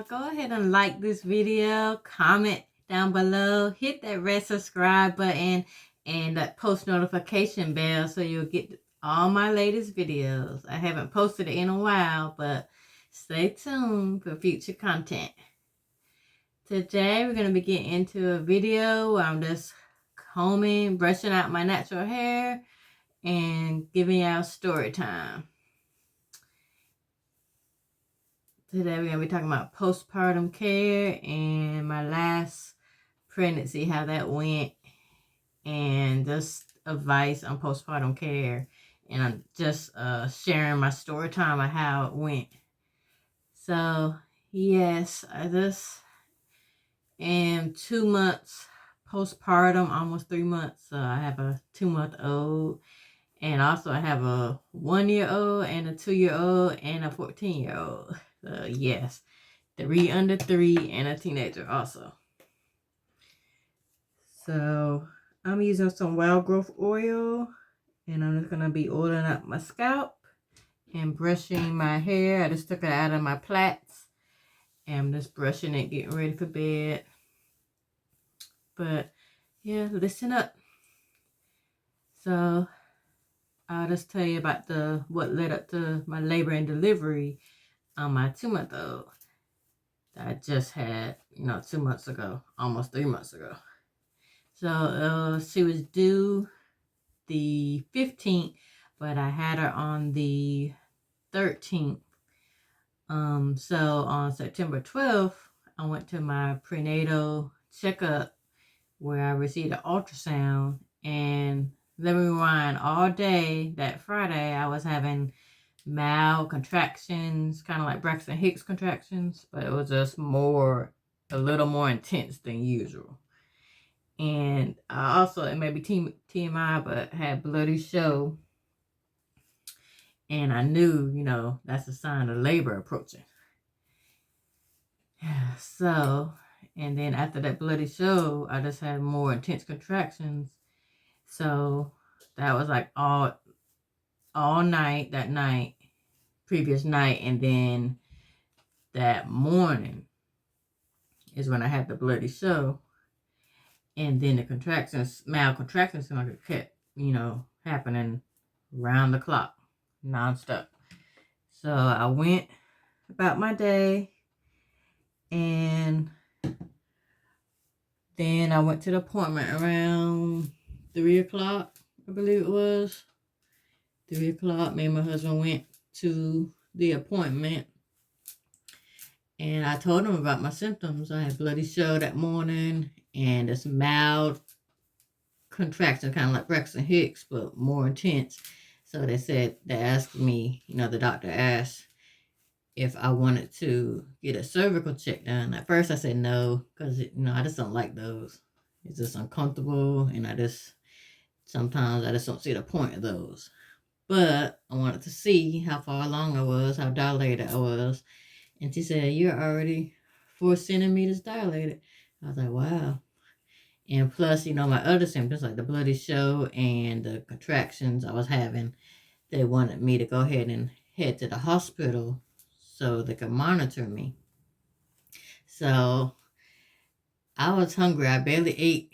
Go ahead and like this video, comment down below, hit that red subscribe button and that post notification bell so you'll get all my latest videos. I haven't posted it in a while, but stay tuned for future content. Today we're going to be getting into a video where I'm just combing, brushing out my natural hair, and giving y'all story time. Today we're going to be talking about postpartum care and my last pregnancy, how that went, and just advice on postpartum care. And I'm just sharing my story time of how it went. So, yes, I just am 2 months postpartum, almost 3 months. So I have a 2-month-old. And also I have a 1-year-old and a 2-year-old and a 14-year-old. So yes, 3 under 3 and a teenager also. So I'm using some wild growth oil and I'm just going to be oiling up my scalp and brushing my hair. I just took it out of my plaits and I'm just brushing it, getting ready for bed. But yeah, listen up. So I'll just tell you about what led up to my labor and delivery on my 2-month-old that I just had, 2 months ago, almost 3 months ago. So she was due the 15th, but I had her on the 13th. So on September 12th, I went to my prenatal checkup where I received an ultrasound, and let me rewind, all day that Friday I was having mild contractions, kind of like Braxton Hicks contractions, but it was just a little more intense than usual. And I also, it may be TMI, but had bloody show, and I knew, that's a sign of labor approaching. So, and then after that bloody show, I just had more intense contractions. So that was like all night, previous night, and then that morning is when I had the bloody show. And then the mild contractions kept, happening round the clock, nonstop. So I went about my day, and then I went to the appointment around 3 o'clock, I believe it was. 3 o'clock, me and my husband went to the appointment. And I told him about my symptoms. I had bloody show that morning and this mild contraction, kind of like Braxton Hicks, but more intense. So they asked me, the doctor asked if I wanted to get a cervical check done. At first I said no, because, I just don't like those. It's just uncomfortable, and sometimes I just don't see the point of those. But I wanted to see how far along I was, how dilated I was. And she said, "You're already 4 centimeters dilated." I was like, wow. And plus, my other symptoms, like the bloody show and the contractions I was having, they wanted me to go ahead and head to the hospital so they could monitor me. So I was hungry. I barely ate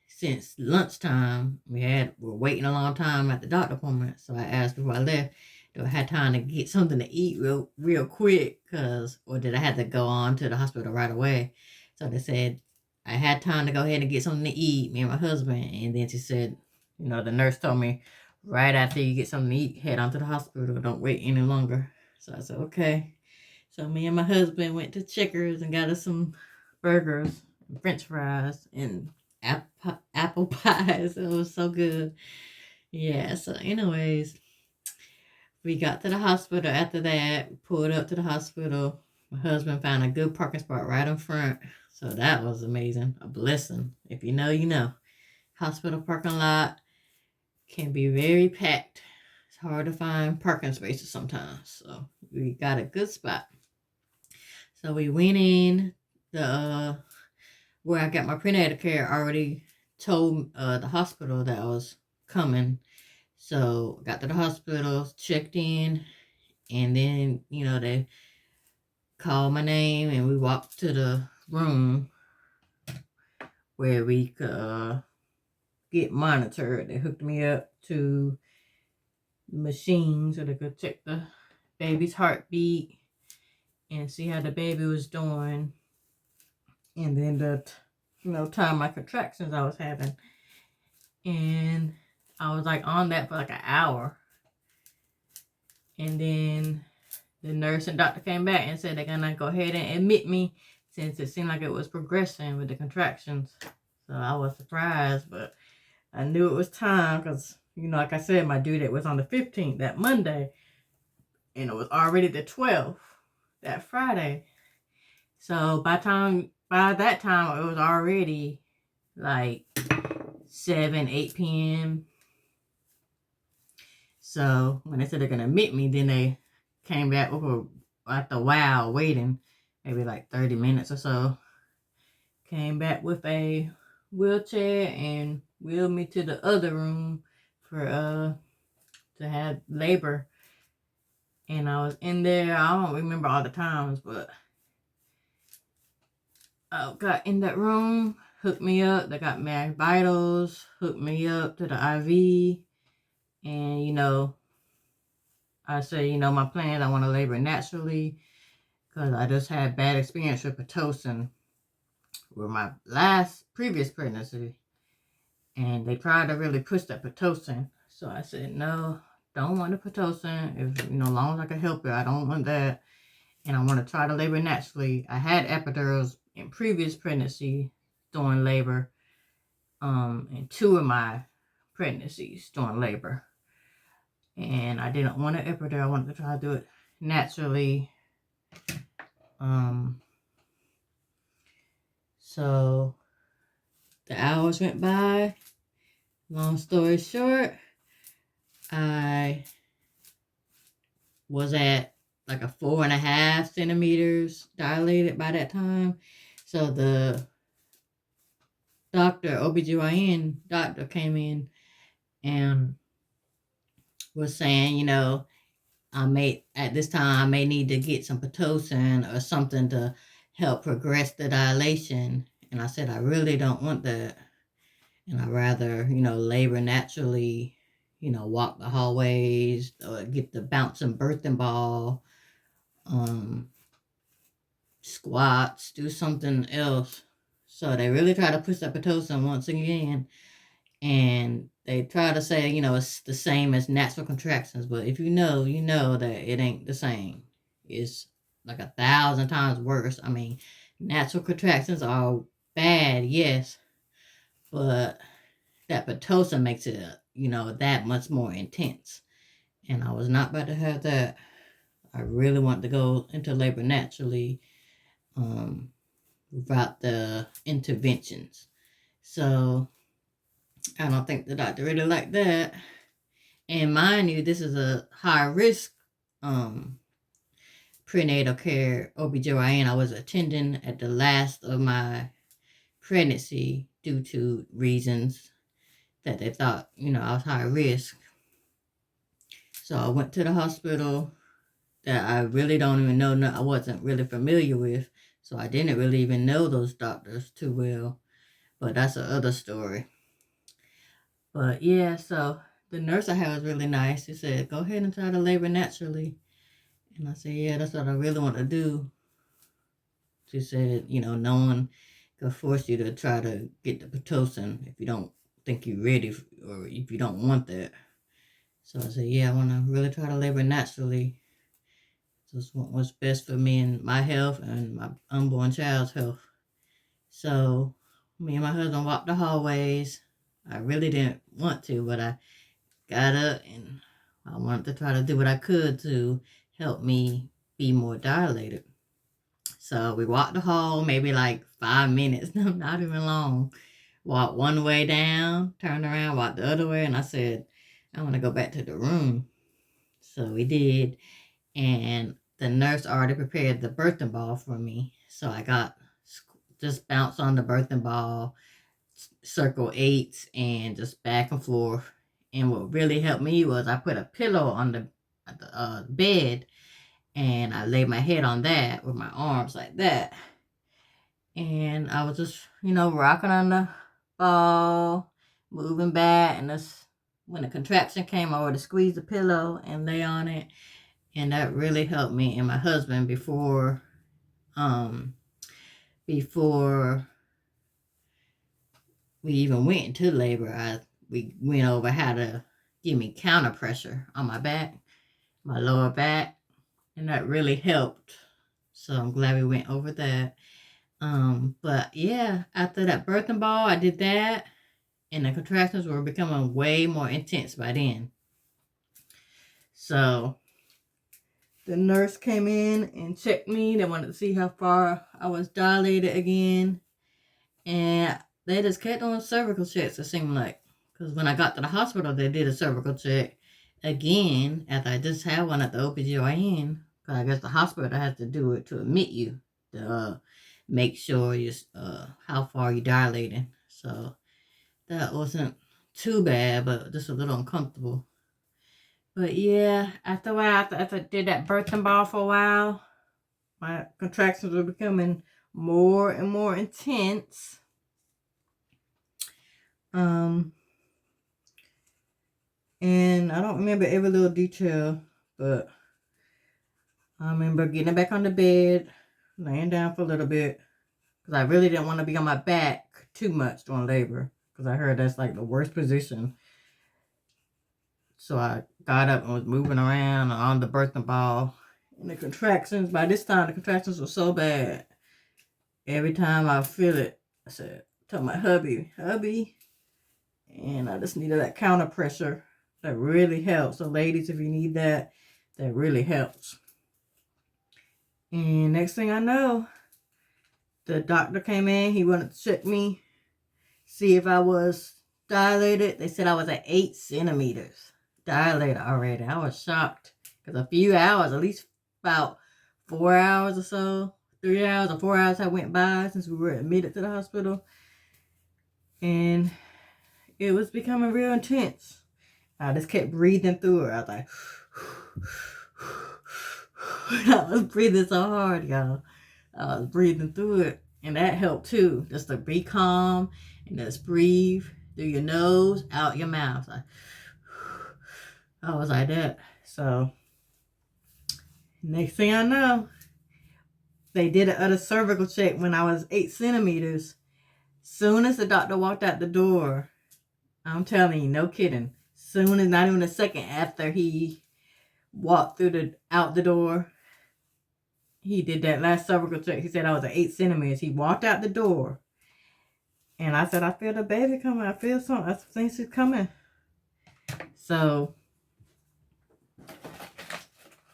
since lunchtime. We're waiting a long time at the doctor appointment. So I asked before I left, do I have time to get something to eat real quick? Or did I have to go on to the hospital right away? So they said I had time to go ahead and get something to eat, me and my husband. And then she said, the nurse told me, right after you get something to eat, head on to the hospital. Don't wait any longer. So I said, okay. So me and my husband went to Checkers and got us some burgers, French fries, and apple pies. It was so good. Yeah, so anyways, we got to the hospital after that. We pulled up to the hospital. My husband found a good parking spot right in front. So that was amazing. A blessing. If you know, you know. Hospital parking lot can be very packed. It's hard to find parking spaces sometimes. So we got a good spot. So we went in. Where I got my prenatal care, already told the hospital that I was coming. So got to the hospital, checked in, and then, they called my name and we walked to the room where we could get monitored. They hooked me up to the machine so they could check the baby's heartbeat and see how the baby was doing. And then time my contractions I was having. And I was like on that for like an hour. And then the nurse and doctor came back and said they're gonna go ahead and admit me since it seemed like it was progressing with the contractions. So I was surprised, but I knew it was time because, like I said, my due date was on the 15th, that Monday. And it was already the 12th, that Friday. So by that time, it was already like 7, 8 p.m. So when they said they're going to admit me, then they came back after a while waiting, maybe like 30 minutes or so. Came back with a wheelchair and wheeled me to the other room for to have labor. And I was in there, I don't remember all the times, but I got in that room, hooked me up, they got my vitals, hooked me up to the IV, and I say, my plan, I want to labor naturally, because I just had bad experience with Pitocin with my previous pregnancy, and they tried to really push that Pitocin, so I said, no, don't want the Pitocin, if, as long as I can help it, I don't want that, and I want to try to labor naturally. I had epidurals in previous pregnancy during labor, in 2 of my pregnancies during labor, and I didn't want an epidural. I wanted to try to do it naturally. So the hours went by. Long story short, I was at like a 4.5 centimeters dilated by that time. So the OBGYN doctor came in and was saying, at this time, I may need to get some Pitocin or something to help progress the dilation. And I said, I really don't want that. And I'd rather, labor naturally, walk the hallways or get the bouncing birthing ball, squats, do something else. So they really try to push that Pitocin once again. And they try to say, it's the same as natural contractions. But if you know that it ain't the same. It's like 1,000 times worse. I mean, natural contractions are bad, yes. But that Pitocin makes it, that much more intense. And I was not about to have that. I really want to go into labor naturally without the interventions. So I don't think the doctor really liked that. And mind you, this is a high risk prenatal care OBGYN I was attending at the last of my pregnancy due to reasons that they thought, I was high risk. So I went to the hospital that I really don't even know, I wasn't really familiar with. So I didn't really even know those doctors too well. But that's another story. But yeah, so the nurse I had was really nice. She said, go ahead and try to labor naturally. And I said, yeah, that's what I really want to do. She said, no one could force you to try to get the Pitocin if you don't think you're ready or if you don't want that. So I said, yeah, I want to really try to labor naturally. Just want what's best for me and my health and my unborn child's health. So me and my husband walked the hallways. I really didn't want to, but I got up and I wanted to try to do what I could to help me be more dilated. So we walked the hall, maybe like 5 minutes, not even long. Walked one way down, turned around, walked the other way, and I said, I want to go back to the room. So we did, and the nurse already prepared the birthing ball for me. So I got just bounce on the birthing ball, circle 8s, and just back and forth. And what really helped me was I put a pillow on the bed, And I laid my head on that with my arms like that. And I was just, rocking on the ball, moving back. And that's when the contraction came, I would squeeze the pillow and lay on it. And that really helped me and my husband before we even went into labor. We went over how to give me counter pressure on my back, my lower back, and that really helped. So I'm glad we went over that. But yeah, after that birthing ball, I did that, and the contractions were becoming way more intense by then. So the nurse came in and checked me. They wanted to see how far I was dilated again. And they just kept doing cervical checks, it seemed like. Because when I got to the hospital, they did a cervical check again after I just had one at the OBGYN. Because I guess the hospital has to do it to admit you to make sure you how far you dilating. So that wasn't too bad, but just a little uncomfortable. But yeah, after a while, after I did that birthing ball for a while, my contractions were becoming more and more intense. And I don't remember every little detail, but I remember getting back on the bed, laying down for a little bit, because I really didn't want to be on my back too much during labor, because I heard that's like the worst position. So I got up and was moving around on the birthing ball. And the contractions, by this time, the contractions were so bad. Every time I feel it, tell my hubby, and I just needed that counter pressure. That really helps. So ladies, if you need that, that really helps. And next thing I know, the doctor came in. He wanted to check me, see if I was dilated. They said I was at 8 centimeters dilated already. I was shocked because a few hours, at least about 4 hours or so, 3 hours or 4 hours had went by since we were admitted to the hospital. And it was becoming real intense. I just kept breathing through it. I was like, I was breathing so hard, y'all. I was breathing through it. And that helped too. Just to be calm and just breathe through your nose, out your mouth. I was like that. So, next thing I know, they did another cervical check when I was 8 centimeters. Soon as the doctor walked out the door, I'm telling you, no kidding. Soon as, not even a second after he walked out the door, he did that last cervical check. He said I was at 8 centimeters. He walked out the door. And I said, I feel the baby coming. I feel something. I think she's coming. So,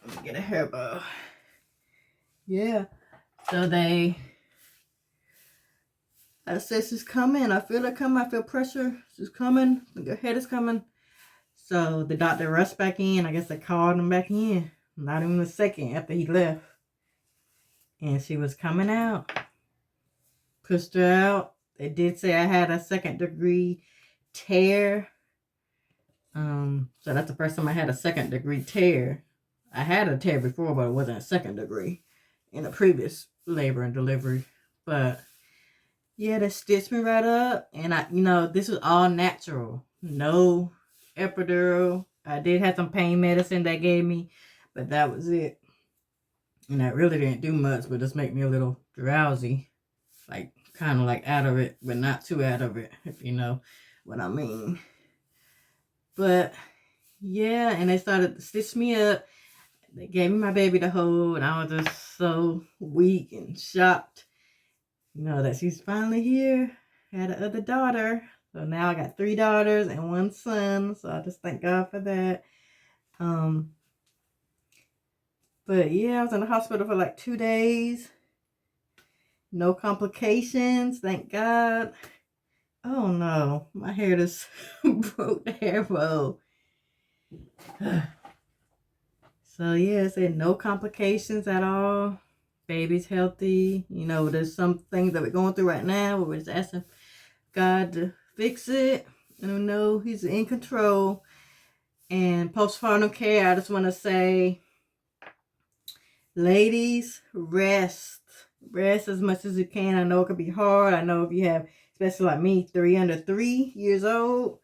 let me get a hair bow. Yeah. So I said, she's coming. I feel her coming. I feel pressure. She's coming. Her head is coming. So the doctor rushed back in. I guess they called him back in. Not even a second after he left. And she was coming out. Pushed her out. They did say I had a 2nd-degree tear. So that's the first time I had a 2nd-degree tear. I had a tear before, but it wasn't a 2nd degree in a previous labor and delivery. But yeah, they stitched me right up. And this was all natural. No epidural. I did have some pain medicine they gave me, but that was it. And that really didn't do much, but just make me a little drowsy. Like, kind of like out of it, but not too out of it, if you know what I mean. But yeah, and they started to stitch me up. They gave me my baby to hold, and I was just so weak and shocked, that she's finally here. I had another daughter, so now I got 3 daughters and 1 son. So I just thank God for that. But yeah, I was in the hospital for like 2 days. No complications, thank God. Oh no, my hair just broke the hair bow. So yeah, it said no complications at all. Baby's healthy. There's some things that we're going through right now, but we're just asking God to fix it. And we know He's in control. And postpartum care, I just want to say, Ladies, rest. Rest as much as you can. I know it can be hard. I know if you have, especially like me, under 3 years old,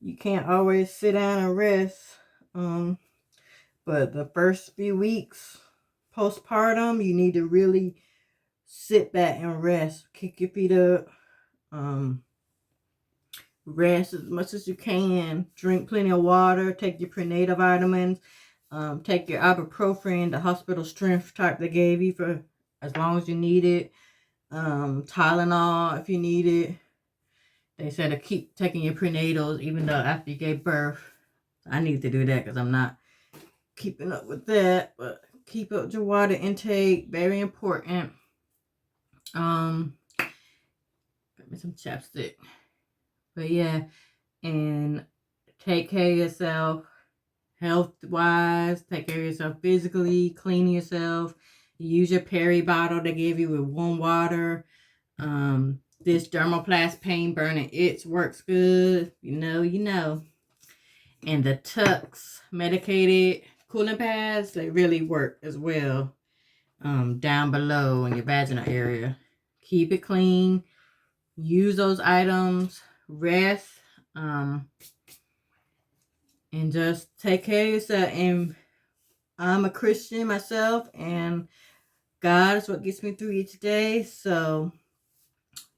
you can't always sit down and rest. But the first few weeks postpartum, you need to really sit back and rest. Kick your feet up. Rest as much as you can. Drink plenty of water. Take your prenatal vitamins. Take your ibuprofen, the hospital strength type they gave you for as long as you need it. Tylenol if you need it. They said to keep taking your prenatals even though after you gave birth. I need to do that because I'm not keeping up with that. But keep up your water intake. Very important. Got me some chapstick. But yeah, and take care of yourself. Health-wise, take care of yourself physically, clean yourself. Use your peri bottle they gave you with warm water. This Dermoplast pain burning itch works good. You know. And the Tux medicated cooling pads, they really work as well. Down below in your vaginal area. Keep it clean. Use those items. Rest. And just take care of yourself. And I'm a Christian myself, and God is what gets me through each day. So,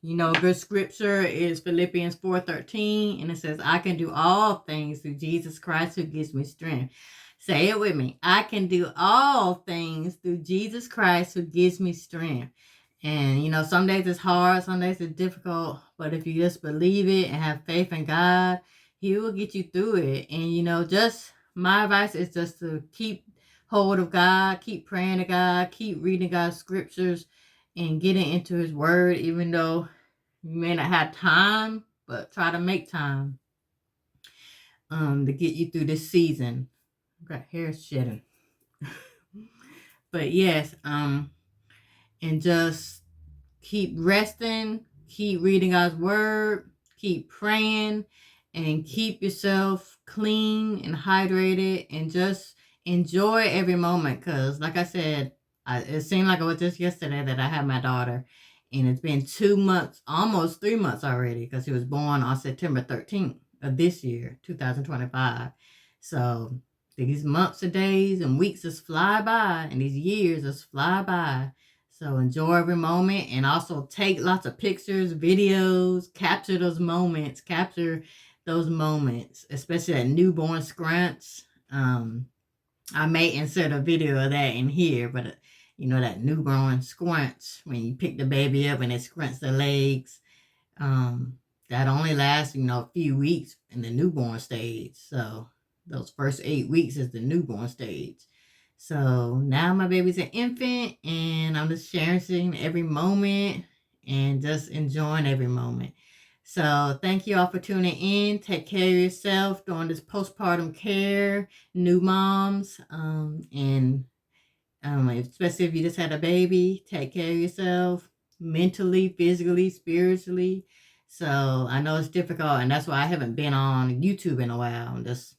a good scripture is Philippians 4:13, and it says, I can do all things through Jesus Christ who gives me strength. Say it with me. I can do all things through Jesus Christ who gives me strength. And, some days it's hard, some days it's difficult, but if you just believe it and have faith in God, He will get you through it. And, just my advice is just to keep hold of God, keep praying to God, keep reading God's scriptures and getting into His word, even though you may not have time, but try to make time to get you through this season. I've got hair shedding. But yes, and just keep resting, keep reading God's word, keep praying, and keep yourself clean and hydrated, and just enjoy every moment. Because like I said, it seemed like it was just yesterday that I had my daughter, and it's been 2 months, almost 3 months already, because she was born on September 13th of this year, 2025. So these months and days and weeks just fly by, and these years just fly by. So enjoy every moment, and also take lots of pictures, videos, capture those moments, especially that newborn scrunch. I may insert a video of that in here, but that newborn scrunch, when you pick the baby up and it scrunch the legs, that only lasts, a few weeks in the newborn stage. So those first 8 weeks is the newborn stage. So now my baby's an infant, and I'm just cherishing every moment and just enjoying every moment. So thank you all for tuning in. Take care of yourself during this postpartum care, new moms, and especially if you just had a baby, take care of yourself mentally, physically, spiritually. So I know it's difficult, and that's why I haven't been on YouTube in a while. I'm just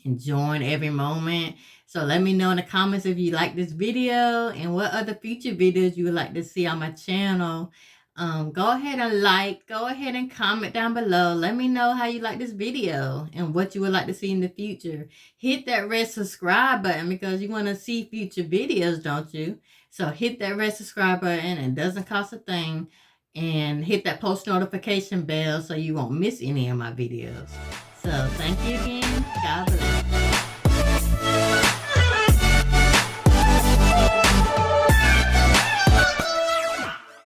enjoying every moment. So let me know in the comments if you like this video and what other future videos you would like to see on my channel. Go ahead and go ahead and comment down below. Let me know how you like this video and what you would like to see in the future. Hit that red subscribe button because you want to see future videos, don't you? So hit that red subscribe button. It doesn't cost a thing. And hit that post notification bell so you won't miss any of my videos. So thank you again. God